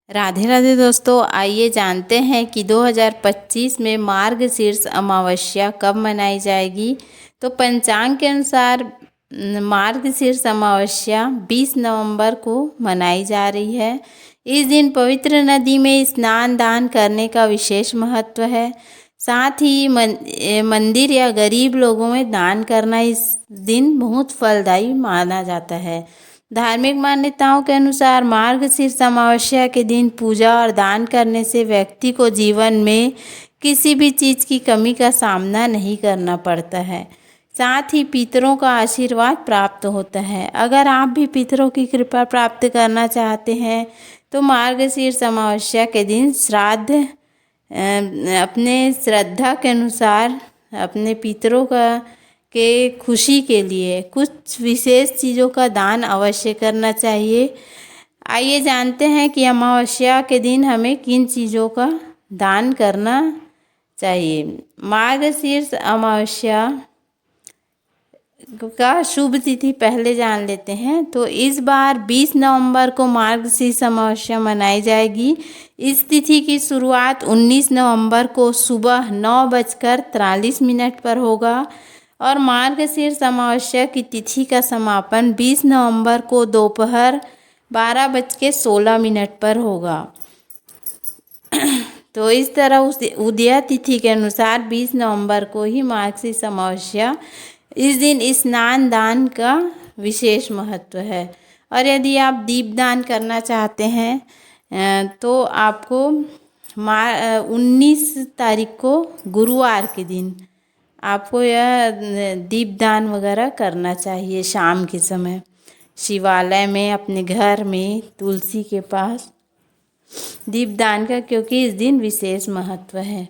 राधे राधे दोस्तों, आइए जानते हैं कि 2025 में मार्गशीर्ष अमावस्या कब मनाई जाएगी। तो पंचांग के अनुसार मार्गशीर्ष अमावस्या 20 नवंबर को मनाई जा रही है। इस दिन पवित्र नदी में स्नान दान करने का विशेष महत्व है। साथ ही मंदिर या गरीब लोगों में दान करना इस दिन बहुत फलदायी माना जाता है। धार्मिक मान्यताओं के अनुसार मार्गशीर्ष अमावस्या के दिन पूजा और दान करने से व्यक्ति को जीवन में किसी भी चीज़ की कमी का सामना नहीं करना पड़ता है। साथ ही पितरों का आशीर्वाद प्राप्त होता है। अगर आप भी पितरों की कृपा प्राप्त करना चाहते हैं तो मार्गशीर्ष अमावस्या के दिन श्राद्ध अपने श्रद्धा के अनुसार अपने पितरों के खुशी के लिए कुछ विशेष चीज़ों का दान अवश्य करना चाहिए। आइए जानते हैं कि अमावस्या के दिन हमें किन चीज़ों का दान करना चाहिए। मार्गशीर्ष अमावस्या का शुभ तिथि पहले जान लेते हैं। तो इस बार 20 नवंबर को मार्गशीर्ष अमावस्या मनाई जाएगी। इस तिथि की शुरुआत 19 नवंबर को सुबह 9:43 पर होगा और मार्गशीर्ष अमावस्या की तिथि का समापन 20 नवंबर को दोपहर 12:16 पर होगा। तो इस तरह उस उदय तिथि के अनुसार 20 नवंबर को ही मार्गशीर्ष अमावस्या, इस दिन स्नान दान का विशेष महत्व है। और यदि आप दीपदान करना चाहते हैं तो आपको 19 तारीख को गुरुवार के दिन आपको यह दीपदान वगैरह करना चाहिए। शाम के समय शिवालय में, अपने घर में, तुलसी के पास दीपदान का, क्योंकि इस दिन विशेष महत्व है।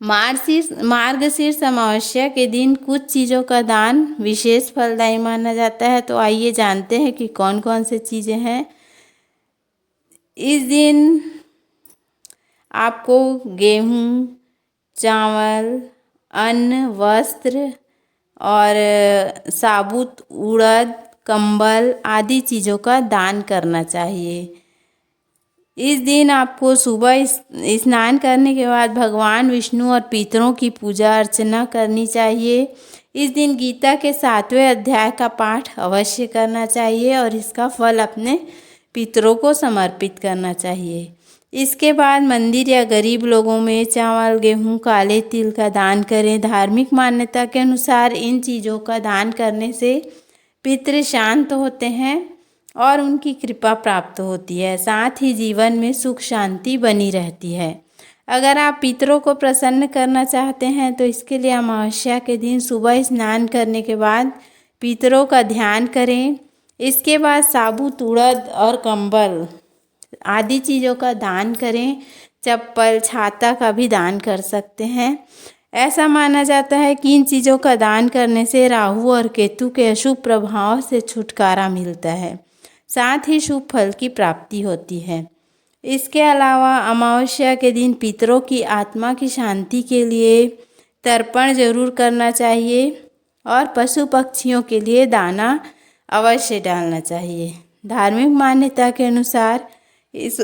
मार्गशीर्ष अमावस्या के दिन कुछ चीज़ों का दान विशेष फलदायी माना जाता है। तो आइए जानते हैं कि कौन कौन से चीज़ें हैं। इस दिन आपको गेहूँ, चावल, अन्न, वस्त्र और साबुत उड़द, कंबल आदि चीज़ों का दान करना चाहिए। इस दिन आपको सुबह स्नान करने के बाद भगवान विष्णु और पितरों की पूजा अर्चना करनी चाहिए। इस दिन गीता के 7वें अध्याय का पाठ अवश्य करना चाहिए और इसका फल अपने पितरों को समर्पित करना चाहिए। इसके बाद मंदिर या गरीब लोगों में चावल, गेहूँ, काले तिल का दान करें। धार्मिक मान्यता के अनुसार इन चीज़ों का दान करने से पितृ शांत होते हैं और उनकी कृपा प्राप्त होती है। साथ ही जीवन में सुख शांति बनी रहती है। अगर आप पितरों को प्रसन्न करना चाहते हैं तो इसके लिए अमावस्या के दिन सुबह स्नान करने के बाद पितरों का ध्यान करें। इसके बाद साबुत उड़द और कंबल आदि चीज़ों का दान करें। चप्पल, छाता का भी दान कर सकते हैं। ऐसा माना जाता है कि इन चीज़ों का दान करने से राहु और केतु के अशुभ प्रभाव से छुटकारा मिलता है, साथ ही शुभ फल की प्राप्ति होती है। इसके अलावा अमावस्या के दिन पितरों की आत्मा की शांति के लिए तर्पण जरूर करना चाहिए और पशु पक्षियों के लिए दाना अवश्य डालना चाहिए। धार्मिक मान्यता के अनुसार इस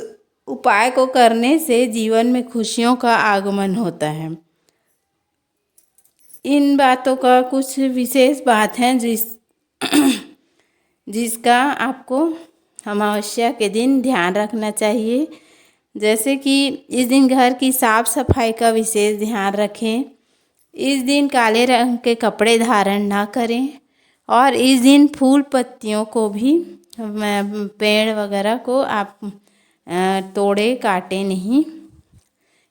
उपाय को करने से जीवन में खुशियों का आगमन होता है। इन बातों का कुछ विशेष बात है जिसका आपको अमावस्या के दिन ध्यान रखना चाहिए। जैसे कि इस दिन घर की साफ सफाई का विशेष ध्यान रखें। इस दिन काले रंग के कपड़े धारण ना करें और इस दिन फूल पत्तियों को भी, पेड़ वगैरह को आप तोड़े काटे नहीं,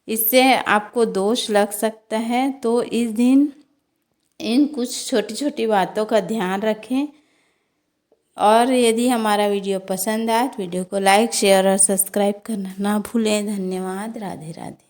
इससे आपको दोष लग सकता है। तो इस दिन इन कुछ छोटी छोटी बातों का ध्यान रखें। और यदि हमारा वीडियो पसंद आए तो वीडियो को लाइक, शेयर और सब्सक्राइब करना ना भूलें। धन्यवाद। राधे राधे।